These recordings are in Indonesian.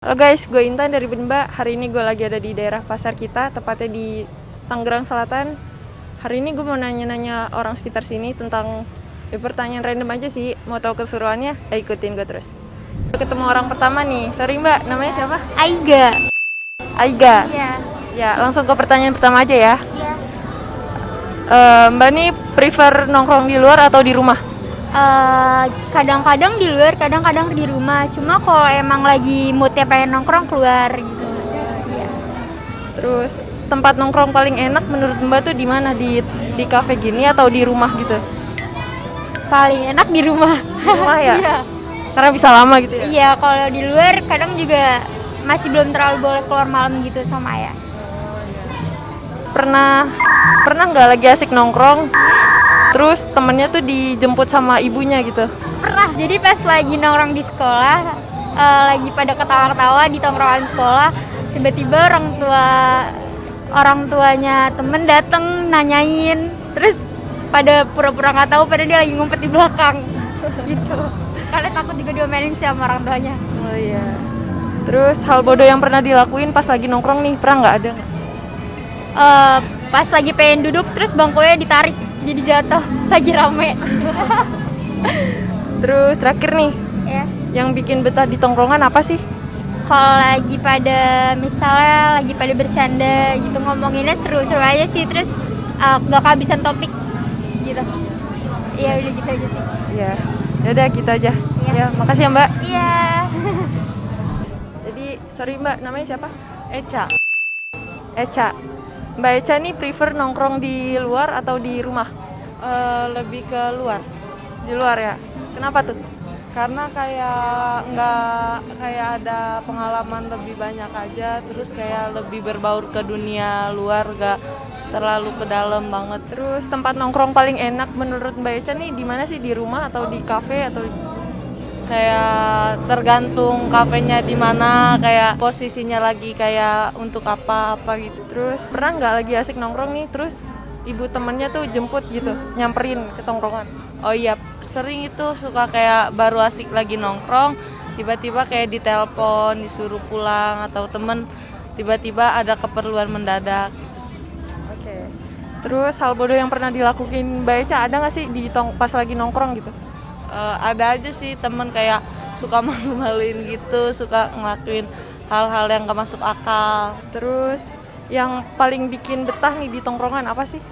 Halo guys, gue Intan dari Benba. Hari ini gue lagi ada di daerah pasar kita, tepatnya di Tangerang Selatan. Hari ini gue mau nanya-nanya orang sekitar sini tentang pertanyaan random aja sih. Mau tahu keseruannya? Ikutin gue terus. Ketemu orang pertama nih. Sorry mbak, namanya siapa? Aiga. Aiga. Iya. Ya, langsung ke pertanyaan pertama aja ya. Iya. Mbak nih prefer nongkrong di luar atau di rumah? Kadang-kadang di luar, kadang-kadang di rumah. Cuma kalau emang lagi moodnya pengen nongkrong keluar gitu. Iya. Terus tempat nongkrong paling enak menurut mbak tuh di mana? Di kafe gini atau di rumah gitu? Paling enak di rumah. Di rumah ya? Iya. Karena bisa lama gitu ya? Iya, kalau di luar kadang juga masih belum terlalu boleh keluar malam gitu sama ayah. Pernah nggak lagi asik nongkrong terus temennya tuh dijemput sama ibunya gitu? Pernah. Jadi pas lagi nongkrong di sekolah, lagi pada ketawa-ketawa di tongkrongan sekolah, tiba-tiba orang tuanya temen dateng nanyain, terus pada pura-pura nggak tahu, padahal dia lagi ngumpet di belakang gitu. Karena takut juga diomelin sama orang tuanya. Oh iya. Terus hal bodoh yang pernah dilakuin pas lagi nongkrong nih, pernah nggak ada nggak? Pas lagi pengen duduk terus bangkunya ditarik jadi jatuh lagi rame. Terus terakhir nih, Ya, yang bikin betah di tongkrongan apa sih? kalau lagi pada misalnya lagi pada bercanda gitu, ngomonginnya seru-seru aja sih, terus gak kehabisan topik gitu. Iya, udah gitu aja sih. Iya. Yaudah gitu aja. Iya. Ya, makasih ya mbak. Iya. Jadi sorry mbak, namanya siapa? Eca. Mbak Eca nih prefer nongkrong di luar atau di rumah? Lebih ke luar, Di luar ya. Kenapa tuh? karena kayak nggak kayak ada pengalaman lebih banyak aja, terus kayak lebih berbaur ke dunia luar, nggak terlalu ke dalam banget. Terus tempat nongkrong paling enak menurut Mbak Eca nih di mana sih? Di rumah atau di kafe atau Kayak tergantung kafenya di mana, kayak posisinya lagi kayak untuk apa gitu. terus pernah nggak lagi asik nongkrong nih terus ibu temennya tuh jemput gitu, nyamperin ke tongkrongan? Oh iya, sering itu suka kayak baru asik lagi nongkrong, tiba-tiba kayak ditelepon disuruh pulang, atau temen tiba-tiba ada keperluan mendadak. Oke. Terus hal bodoh yang pernah dilakuin Mbak Eca ada nggak sih pas lagi nongkrong gitu? Ada aja sih temen kayak suka malu-maluin gitu, suka ngelakuin hal-hal yang gak masuk akal. Terus yang paling bikin betah nih di tongkrongan apa sih?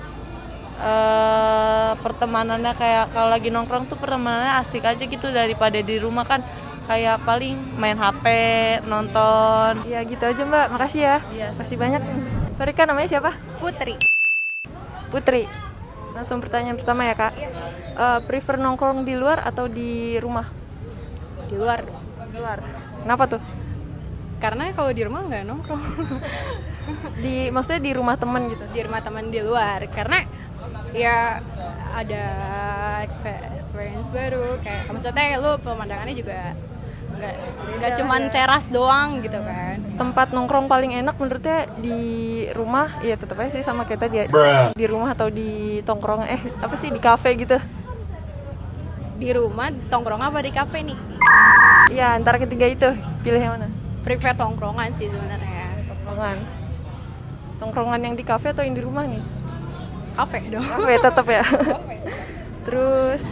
Pertemanannya kayak kalau lagi nongkrong tuh pertemanannya asik aja gitu, daripada di rumah kan kayak paling main HP, nonton. Ya gitu aja Mbak, makasih ya. Iya. Makasih banyak. Sorry Kak, namanya siapa? Putri. Putri. Langsung pertanyaan pertama ya Kak. Prefer nongkrong di luar atau di rumah? Di luar, Di luar. Kenapa tuh? karena kalau di rumah nggak nongkrong. Maksudnya di rumah temen gitu? Di rumah teman di luar, karena ya ada experience baru, kayak maksudnya lu pemandangannya juga nggak cuman teras doang gitu kan. Tempat nongkrong paling enak menurutnya di rumah, ya tetap aja sih sama kayak tadi ya. Di rumah atau di tongkrong, apa sih, di kafe gitu? Di rumah tongkrong apa di kafe nih? Iya, antara ketiga itu, pilih yang mana? Prefer tongkrongan sih sebenarnya. Tongkrongan. Tongkrongan yang di kafe atau yang di rumah nih? Kafe dong. Kafe tetap ya. Terus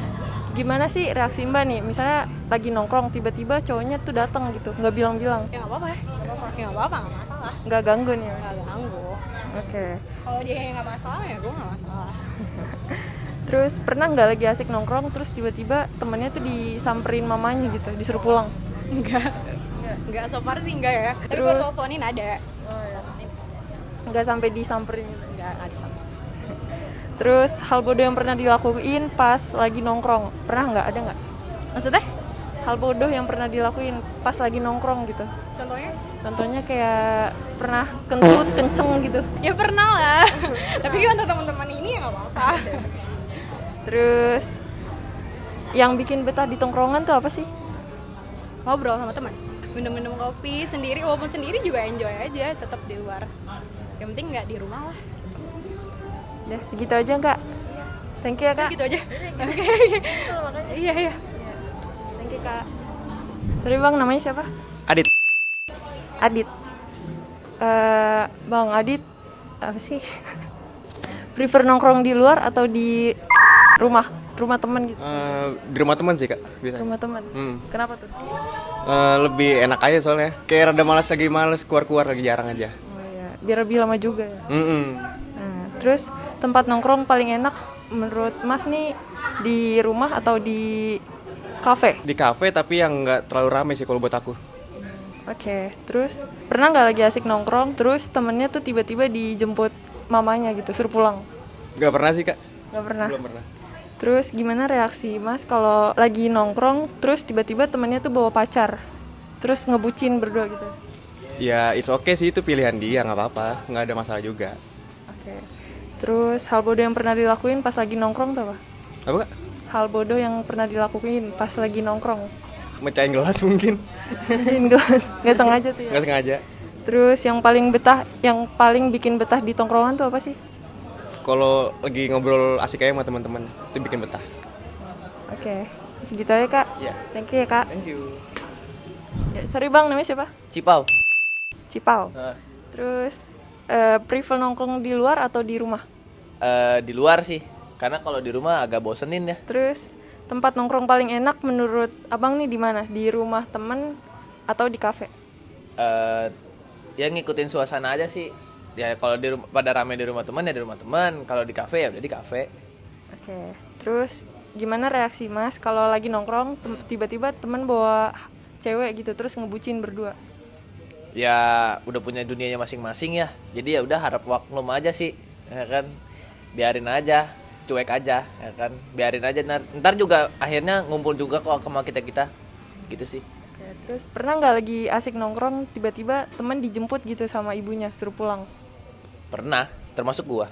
gimana sih reaksi Mbak nih? Misalnya lagi nongkrong tiba-tiba cowoknya tuh datang gitu, nggak bilang-bilang, Ya nggak apa-apa ya. Ya nggak apa-apa, nggak masalah. nggak ganggu nih. Nggak ganggu. Oke. Kalau dia yang nggak masalah ya gue nggak masalah. Terus pernah nggak lagi asik nongkrong terus tiba-tiba temennya tuh disamperin mamanya gitu, disuruh pulang? Nggak so far sih enggak ya. Tapi Terus- gue teleponin ada. Nggak sampai disamperin gitu. Nggak bisa. Terus hal bodoh yang pernah dilakuin pas lagi nongkrong, pernah nggak? Ada nggak? Maksudnya? Hal bodoh yang pernah dilakuin pas lagi nongkrong gitu? Contohnya? Contohnya kayak pernah kentut kenceng gitu. Ya pernah lah. Tapi kan untuk teman-teman ini ya nggak apa-apa. Terus yang bikin betah di tongkrongan tuh apa sih? Ngobrol sama teman, minum-minum kopi sendiri, walaupun sendiri juga enjoy aja, tetap di luar. Yang penting nggak di rumah lah. Udah segitu aja Kak. Thank you ya Kak. Gitu aja. Oke. Iya. Thank you Kak. Sorry Bang, namanya siapa? Adit. Adit. Bang Adit, apa sih? Prefer nongkrong di luar atau di rumah? Rumah teman gitu? Di rumah teman sih kak, biasanya. Rumah teman. Kenapa tuh? Lebih enak aja soalnya. Kayak rada males keluar-keluar lagi jarang aja. Oh iya, biar lebih lama juga ya. Nah, terus tempat nongkrong paling enak menurut Mas nih di rumah atau di kafe? Di kafe tapi yang nggak terlalu rame sih kalau buat aku. Oke, terus pernah nggak lagi asik nongkrong, terus temennya tuh tiba-tiba dijemput mamanya gitu, suruh pulang? Nggak pernah sih kak. Nggak pernah? Belum pernah. Terus gimana reaksi Mas kalau lagi nongkrong, terus tiba-tiba temennya tuh bawa pacar, terus ngebucin berdua gitu? Ya it's okay sih, itu pilihan dia, nggak apa-apa, nggak ada masalah juga. Oke. Terus hal bodoh yang pernah dilakuin pas lagi nongkrong tuh apa? Apa kak? Hal bodoh yang pernah dilakuin pas lagi nongkrong? Mecahin gelas mungkin. Mecahin gelas, nggak sengaja tuh ya? Nggak sengaja. Terus yang paling bikin betah di tongkrongan tuh apa sih? Kalau lagi ngobrol asik aja sama teman-teman, itu bikin betah. Oke, segitu aja kak. Iya. Thank you ya kak. Thank you. Ya, sorry bang, namanya siapa? Cipau. Cipau. Terus prefer nongkrong di luar atau di rumah? Di luar sih, karena kalau di rumah agak bosenin ya. Terus tempat nongkrong paling enak menurut abang nih di mana? Di rumah temen atau di kafe? Ya ngikutin suasana aja sih. Ya kalau pada rame di rumah teman ya di rumah teman. Kalau di kafe ya udah di kafe. Oke. Terus gimana reaksi Mas kalau lagi nongkrong tiba-tiba temen bawa cewek gitu terus ngebucin berdua? Ya udah punya dunianya masing-masing ya. Jadi ya udah harap maklum aja sih, ya kan. Biarin aja, cuek aja, ya kan. Biarin aja. Ntar juga akhirnya ngumpul juga kok sama kita gitu sih. Oke, terus pernah nggak lagi asik nongkrong tiba-tiba temen dijemput gitu sama ibunya suruh pulang? Pernah, termasuk gua.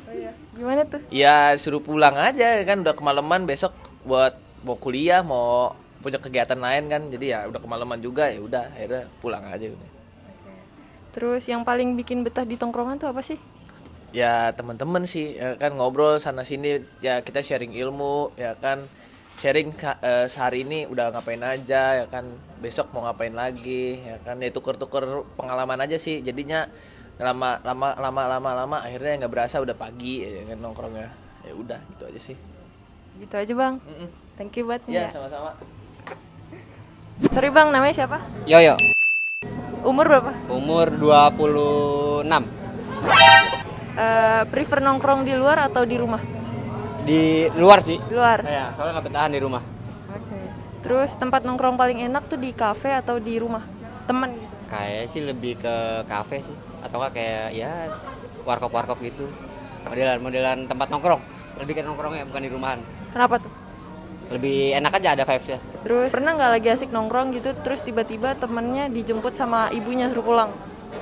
Oh iya. Gimana tuh? Ya suruh pulang aja kan, udah kemalaman besok buat mau kuliah, mau punya kegiatan lain kan. Jadi ya udah kemalaman juga, ya udah akhirnya pulang aja udah. Terus yang paling bikin betah di tongkrongan tuh apa sih? Ya teman-teman sih, ya kan ngobrol sana sini, ya kita sharing ilmu, ya kan sharing sehari ini udah ngapain aja, ya kan besok mau ngapain lagi, ya kan ya tuker-tuker pengalaman aja sih. Jadinya lama akhirnya nggak berasa udah pagi ya kan nongkrongnya. Ya udah gitu aja sih. Gitu aja bang. Thank you buat Ya ya. sama-sama. Sorry bang, namanya siapa? Yoyo, Umur berapa? umur 26. Prefer nongkrong di luar atau di rumah? Di luar sih. Di luar. Ya, soalnya nggak bertahan di rumah. Oke. Terus tempat nongkrong paling enak tuh di kafe atau di rumah teman gitu? Kayak sih lebih ke kafe sih, atau nggak kayak ya warkop gitu. Modelan tempat nongkrong. Lebih ke nongkrongnya bukan di rumahan. Kenapa tuh? Lebih enak aja ada vibes-nya. Terus pernah nggak lagi asik nongkrong gitu, terus tiba-tiba temennya dijemput sama ibunya suruh pulang?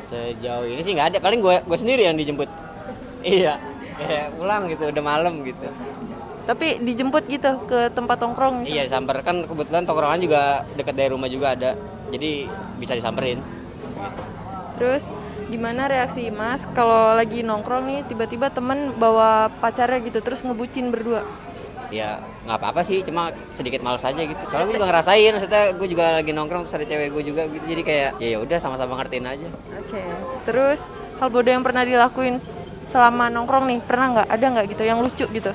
Sejauh ini sih nggak ada, paling gue sendiri yang dijemput. Iya, kayak pulang gitu, udah malam gitu. Tapi dijemput gitu ke tempat nongkrong? Iya, disamper kan kebetulan tongkrongan juga dekat dari rumah juga ada, jadi bisa disamperin. Terus gimana reaksi Mas kalau lagi nongkrong nih tiba-tiba temen bawa pacarnya gitu terus ngebucin berdua? Ya nggak apa-apa sih, cuma sedikit males aja gitu. Soalnya gue juga ngerasain, maksudnya gue juga lagi nongkrong terus ada cewek gue juga gitu, jadi kayak ya udah sama-sama ngertiin aja. Oke. Terus hal bodoh yang pernah dilakuin selama nongkrong nih, pernah nggak? Ada nggak gitu yang lucu gitu?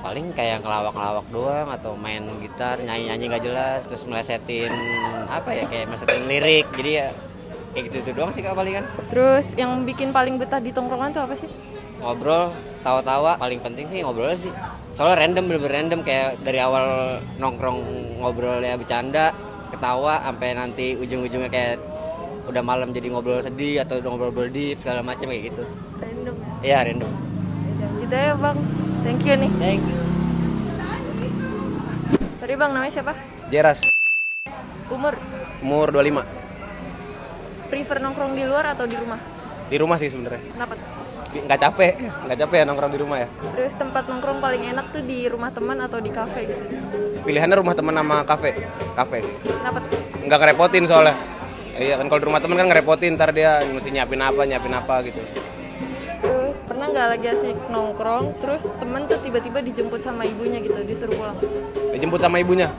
Paling kayak ngelawak-ngelawak doang atau main gitar, nyanyi-nyanyi nggak jelas, terus melesetin apa ya, kayak melesetin lirik, jadi ya kayak gitu doang sih paling kan. Terus yang bikin paling betah di tongkrongan tuh apa sih? Ngobrol, tawa-tawa, paling penting sih ngobrol sih. Soalnya random, bener-bener random, kayak dari awal nongkrong ngobrol ya bercanda, ketawa, sampai nanti ujung-ujungnya kayak udah malam jadi ngobrol sedih atau ngobrol deep segala macam kayak gitu. Random. Iya random. Gitu ya bang. Thank you nih. Thank you. Sorry bang, namanya siapa? Jeras, Umur? umur 25. Prefer nongkrong di luar atau di rumah? Di rumah sih sebenarnya. Kenapa tuh? Nggak capek ya nongkrong di rumah ya. Terus tempat nongkrong paling enak tuh di rumah teman atau di kafe gitu? Pilihannya rumah teman sama kafe sih. Kenapa tuh? Nggak ngerepotin soalnya. Iya kan, kalau di rumah teman kan ngerepotin, ntar dia mesti nyiapin apa gitu. Terus pernah nggak lagi asik nongkrong, terus temen tuh tiba-tiba dijemput sama ibunya gitu, disuruh pulang? Dijemput sama ibunya.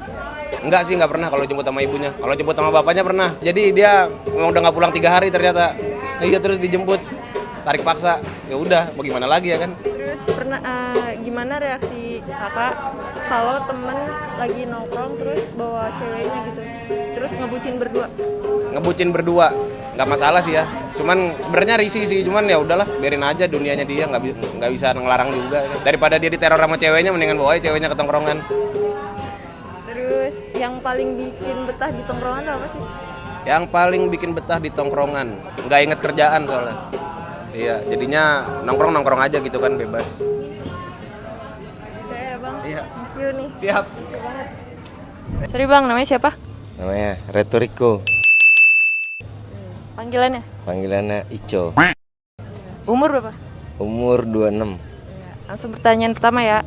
Enggak sih, nggak pernah kalau jemput sama ibunya. Kalau jemput sama bapaknya pernah. Jadi dia memang udah nggak pulang 3 hari ternyata. Iya, terus dijemput, tarik paksa. Ya udah, mau gimana lagi ya kan? Terus pernah gimana reaksi kakak kalau temen lagi nongkrong terus bawa ceweknya gitu, terus ngebucin berdua? Ngebucin berdua, nggak masalah sih ya. Cuman sebenarnya risih sih, cuman ya udahlah, biarin aja dunianya dia, nggak bisa ngelarang juga. Daripada dia diteror sama ceweknya, mendingan bawa aja ceweknya ke tongkrongan. Terus yang paling bikin betah di tongkrongan tuh apa sih? Yang paling bikin betah di tongkrongan, nggak inget kerjaan soalnya. Iya, jadinya nongkrong aja gitu kan, bebas. Gitu ya bang? Iya. Thank you nih. Siap. Banget. Sorry bang, namanya siapa? Namanya Retoriko, Panggilannya? panggilannya Ico. Umur berapa? Umur 26. Langsung pertanyaan pertama ya.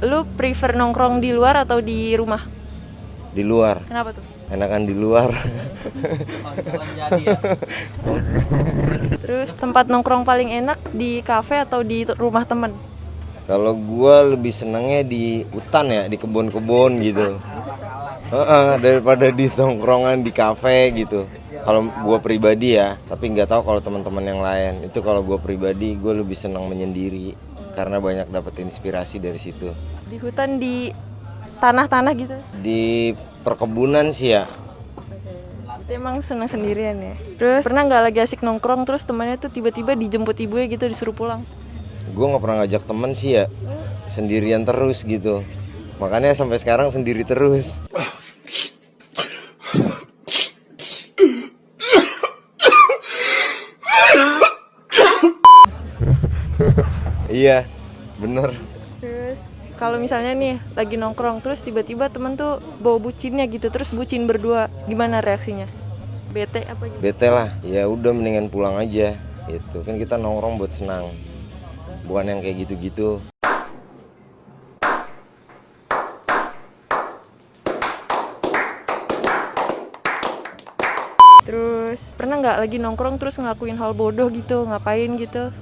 Lu prefer nongkrong di luar atau di rumah? Di luar, Kenapa tuh? enakan di luar. Terus tempat nongkrong paling enak di kafe atau di rumah temen? Kalau gua lebih senengnya di hutan ya, di kebun-kebun gitu. Daripada di tongkrongan di kafe gitu. Kalau gua pribadi ya, tapi nggak tahu kalau teman-teman yang lain. Itu kalau gua pribadi, gua lebih senang menyendiri karena banyak dapat inspirasi dari situ. Di hutan, di tanah-tanah gitu? Di perkebunan sih ya. Itu emang senang sendirian ya. Terus pernah nggak lagi asik nongkrong terus temannya tuh tiba-tiba dijemput ibunya gitu disuruh pulang? Gue nggak pernah ngajak temen sih ya, sendirian terus gitu. Makanya sampai sekarang sendiri terus. Iya, bener. Terus kalau misalnya nih lagi nongkrong terus tiba-tiba temen tuh bawa bucinnya gitu terus bucin berdua, gimana reaksinya? Bete apa gitu? Bete lah, ya udah mendingan pulang aja. Itu kan kita nongkrong buat senang, bukan yang kayak gitu-gitu. Terus pernah nggak lagi nongkrong terus ngelakuin hal bodoh gitu, ngapain gitu?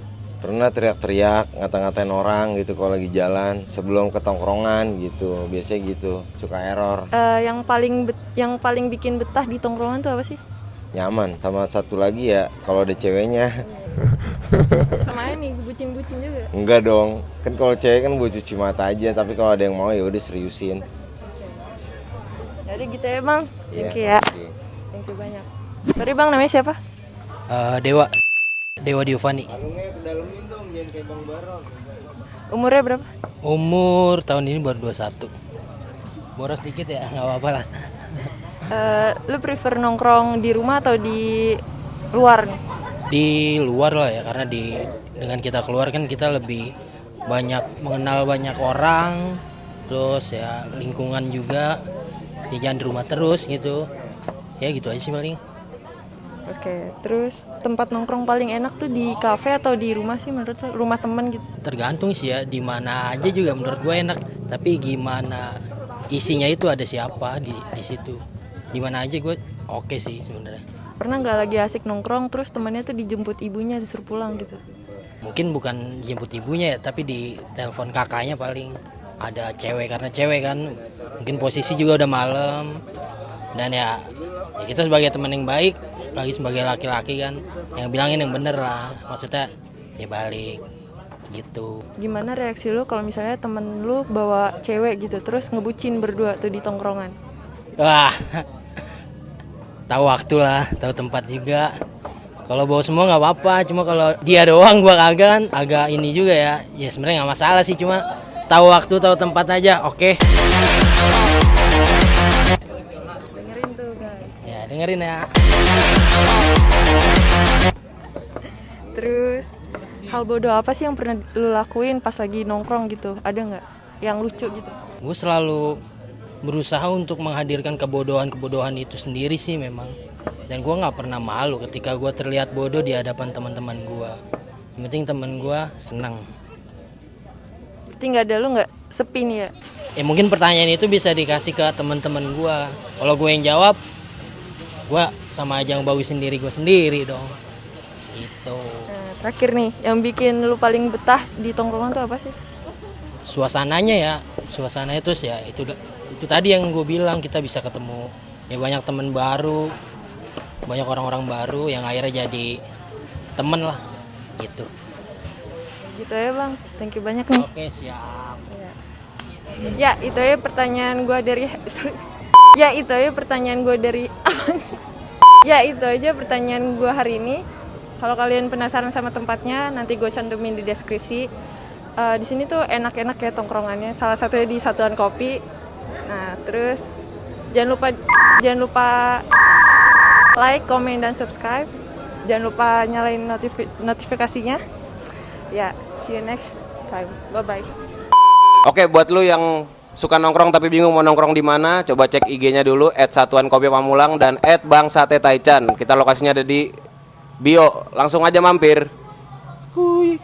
Pernah teriak-teriak, ngata-ngatain orang gitu kalau lagi jalan sebelum ke tongkrongan gitu, biasanya gitu, suka error. Yang paling bikin betah di tongkrongan tuh apa sih? Nyaman, sama satu lagi ya kalau ada ceweknya. Sama ini bucin-bucin juga. Enggak dong, kan kalau cewek kan buat cuci mata aja, tapi kalau ada yang mau ya udah seriusin. Jadi gitu ya bang. Iya, Thank you ya. oke. Thank you banyak. Sorry bang, namanya siapa? Dewa Diovani. Kalungnya kedalamin dong, jangan kayak Bang Baron. Umurnya berapa? Umur tahun ini baru 21. Boros dikit ya, nggak apa-apa lah. Lu prefer nongkrong di rumah atau di luar nih? Di luar lah ya, karena dengan kita keluar kan kita lebih banyak mengenal banyak orang, terus ya lingkungan juga. Ya jangan di rumah terus gitu. Ya gitu aja sih paling. Oke, terus tempat nongkrong paling enak tuh di kafe atau di rumah sih menurut lu? Rumah temen gitu? Tergantung sih ya, di mana aja juga menurut gue enak. Tapi gimana isinya itu ada siapa di situ. Di mana aja gue oke sih sebenarnya. Pernah nggak lagi asik nongkrong terus temannya tuh dijemput ibunya disuruh pulang gitu? Mungkin bukan jemput ibunya ya, tapi di telepon kakaknya paling ada cewek, karena cewek kan mungkin posisi juga udah malam. Dan ya kita sebagai teman yang baik, lagi sebagai laki-laki kan, yang bilangin yang bener lah, maksudnya ya balik gitu. Gimana reaksi lu kalau misalnya temen lu bawa cewek gitu terus ngebucin berdua tuh di tongkrongan? Wah, tahu waktu lah, tahu tempat juga. Kalau bawa semua nggak apa-apa, cuma kalau dia doang gua kagak kan agak ini juga ya. Ya sebenarnya nggak masalah sih, cuma tahu waktu, tahu tempat aja, oke. Dengerin tuh guys. Ya dengerin ya. Terus hal bodoh apa sih yang pernah lu lakuin pas lagi nongkrong gitu? Ada nggak yang lucu gitu? Gue selalu berusaha untuk menghadirkan kebodohan-kebodohan itu sendiri sih memang. Dan gue nggak pernah malu ketika gue terlihat bodoh di hadapan teman-teman gue. Yang penting teman gue senang. Berarti nggak ada, lu nggak sepi nih ya? Ya mungkin pertanyaan itu bisa dikasih ke teman-teman gue. Kalau gue yang jawab, gue sama aja ngebagusin diri gue sendiri dong. Gitu. Nah, terakhir nih, yang bikin lu paling betah di tongkrongan tuh apa sih? Suasananya ya, suasana itu ya itu itu tadi yang gue bilang, kita bisa ketemu ya banyak teman baru, banyak orang-orang baru yang akhirnya jadi temen lah gitu. Gitu ya Bang, thank you banyak nih. Oke, siap. Ya itu ya pertanyaan gue dari ya itu ya pertanyaan gue dari ya itu aja pertanyaan gue hari ini. Kalau kalian penasaran sama tempatnya, nanti gue cantumin di deskripsi. Di sini tuh enak-enak ya tongkrongannya, salah satunya di Satuan Kopi. Nah terus jangan lupa like, komen, dan subscribe. Jangan lupa nyalain notifikasinya. Ya, see you next time. Bye-bye. Oke, buat lu yang suka nongkrong tapi bingung mau nongkrong di mana, coba cek IG-nya dulu @Satuan Kopi Pamulang dan @Bangsate Taichan. Kita lokasinya ada di bio. Langsung aja mampir. Hui.